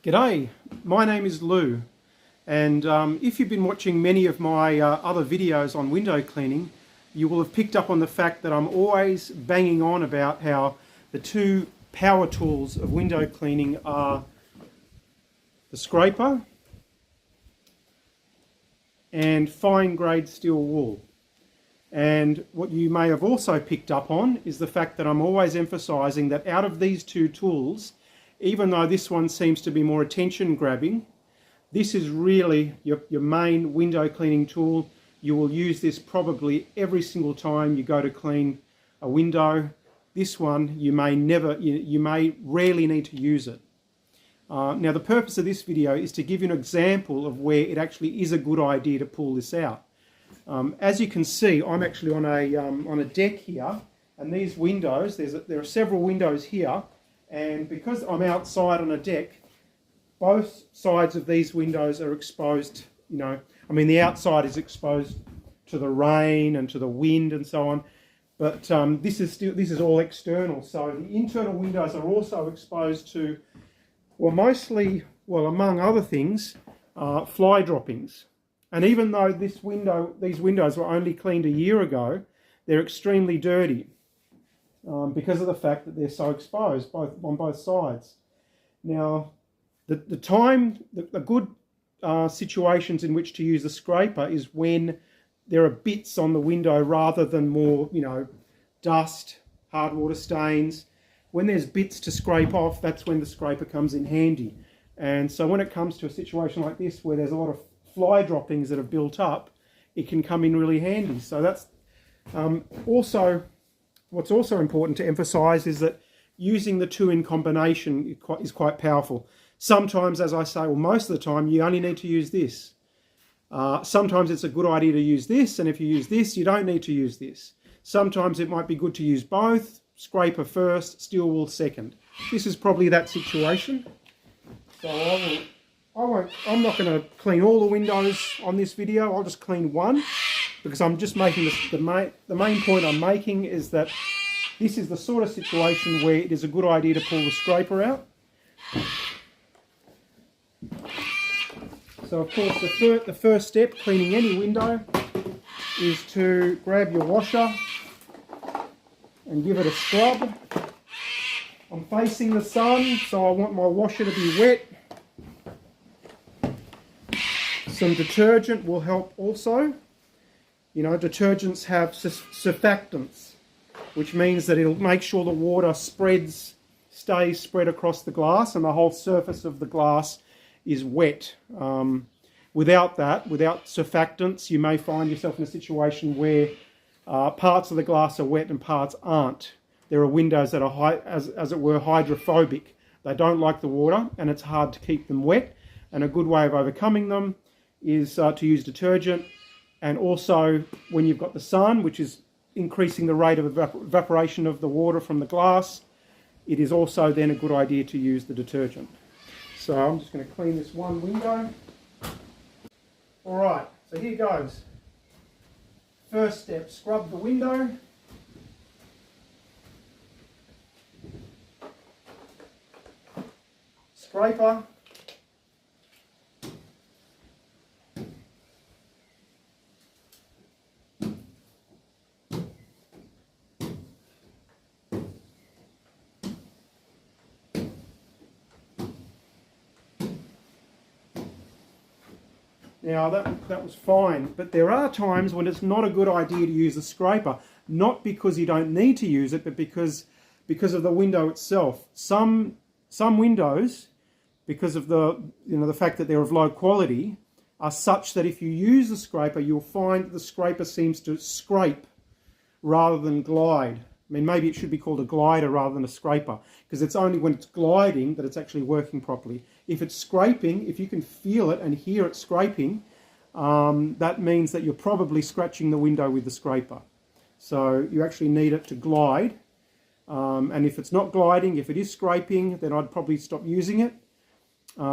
G'day, my name is Lou, and if you've been watching many of my other videos on window cleaning, you will have picked up on the fact that I'm always banging on about how the two power tools of window cleaning are the scraper and fine grade steel wool. And what you may have also picked up on is the fact that I'm always emphasising that out of these two tools, even though this one seems to be more attention grabbing, this is really your main window cleaning tool. You will use this probably every single time you go to clean a window. This one you may rarely need to use it. Now the purpose of this video is to give you an example of where it actually is a good idea to pull this out. As you can see, I'm actually on a deck here, and these windows, there are several windows here, and because I'm outside on a deck, both sides of these windows are exposed. The outside is exposed to the rain and to the wind and so on, but this is all external. So the internal windows are also exposed to, among other things, fly droppings. And even though these windows were only cleaned a year ago, they're extremely dirty because of the fact that they're so exposed on both sides. Now, the good situations in which to use the scraper is when there are bits on the window rather than more, dust, hard water stains. When there's bits to scrape off, that's when the scraper comes in handy. And so when it comes to a situation like this where there's a lot of fly droppings that have built up, it can come in really handy. So that's what's also important to emphasize is that using the two in combination is quite powerful. Sometimes, as I say, most of the time, you only need to use this. Sometimes it's a good idea to use this, and if you use this, you don't need to use this. Sometimes it might be good to use both, scraper first, steel wool second. This is probably that situation. So I'm not going to clean all the windows on this video. I'll just clean one, because I'm just making the main point I'm making is that this is the sort of situation where it is a good idea to pull the scraper out. So of course the first step cleaning any window is to grab your washer and give it a scrub. I'm facing the sun, so I want my washer to be wet. Some detergent will help also. Detergents have surfactants, which means that it'll make sure the water stays spread across the glass and the whole surface of the glass is wet. Without surfactants, you may find yourself in a situation where parts of the glass are wet and parts aren't. There are windows that are, as it were, hydrophobic. They don't like the water and it's hard to keep them wet. And a good way of overcoming them is to use detergent. And also when you've got the sun, which is increasing the rate of evaporation of the water from the glass, it is also then a good idea to use the detergent. So I'm just going to clean this one window. All right, so here goes. First step, scrub the window. Scraper. Now that was fine, but there are times when it's not a good idea to use the scraper, not because you don't need to use it, but because of the window itself. Some windows, because of the fact that they're of low quality, are such that if you use the scraper, you'll find that the scraper seems to scrape rather than glide. Maybe it should be called a glider rather than a scraper, because it's only when it's gliding that it's actually working properly. If it's scraping, if you can feel it and hear it scraping, that means that you're probably scratching the window with the scraper. So you actually need it to glide. And if it's not gliding, if it is scraping, then I'd probably stop using it.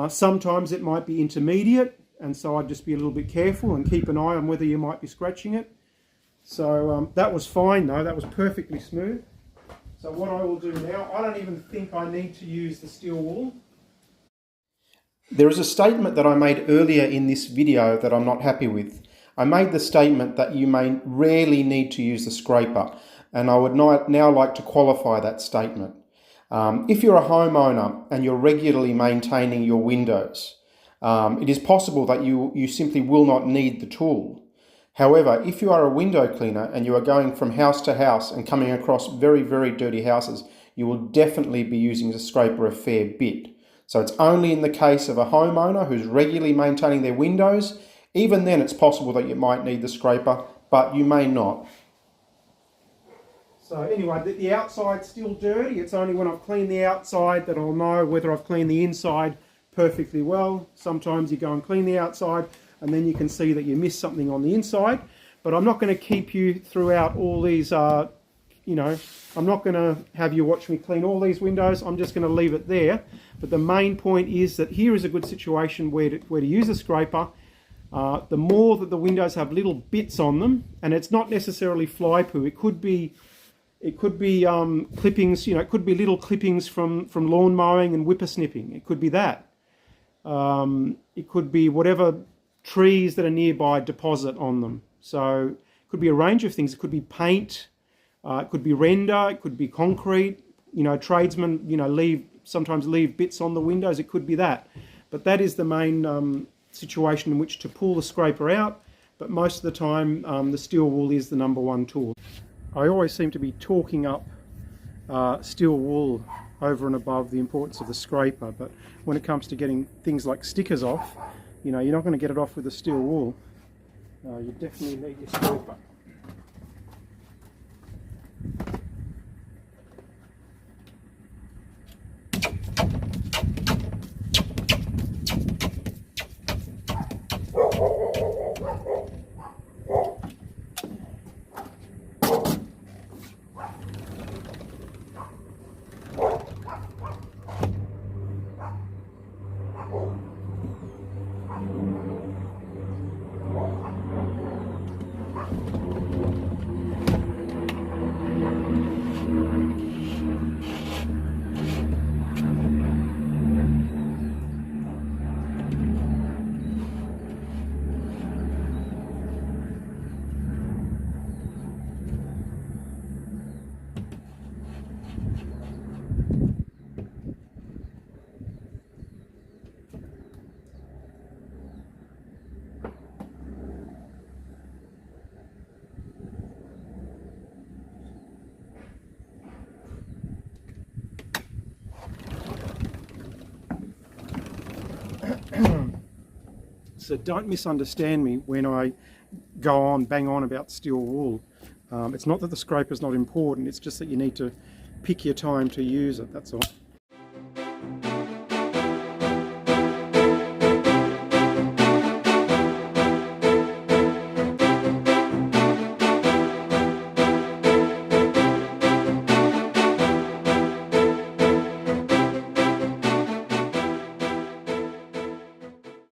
Sometimes it might be intermediate, and so I'd just be a little bit careful and keep an eye on whether you might be scratching it. So that was fine though, that was perfectly smooth. So what I will do now, I don't even think I need to use the steel wool. There is a statement that I made earlier in this video that I'm not happy with. I made the statement that you may rarely need to use the scraper, and I would now like to qualify that statement. If you're a homeowner and you're regularly maintaining your windows, it is possible that you simply will not need the tool. However, if you are a window cleaner and you are going from house to house and coming across very, very dirty houses, you will definitely be using the scraper a fair bit. So it's only in the case of a homeowner who's regularly maintaining their windows. Even then it's possible that you might need the scraper, but you may not. So anyway, the outside's still dirty. It's only when I've cleaned the outside that I'll know whether I've cleaned the inside perfectly well. Sometimes you go and clean the outside and then you can see that you missed something on the inside. But I'm not going to keep you throughout all these, I'm not going to have you watch me clean all these windows. I'm just going to leave it there. But the main point is that here is a good situation where to use a scraper. The more that the windows have little bits on them, and it's not necessarily fly poo. It could be clippings. It could be little clippings from lawn mowing and whippersnipping. It could be that. It could be whatever trees that are nearby deposit on them. So it could be a range of things. It could be paint. It could be render. It could be concrete. Tradesmen, sometimes leave bits on the windows. It could be that. But that is the main situation in which to pull the scraper out. But most of the time, the steel wool is the number one tool. I always seem to be talking up steel wool over and above the importance of the scraper. But when it comes to getting things like stickers off, you're not going to get it off with the steel wool. You definitely need your scraper. So don't misunderstand me when I bang on about steel wool. It's not that the scraper is not important, it's just that you need to pick your time to use it, that's all.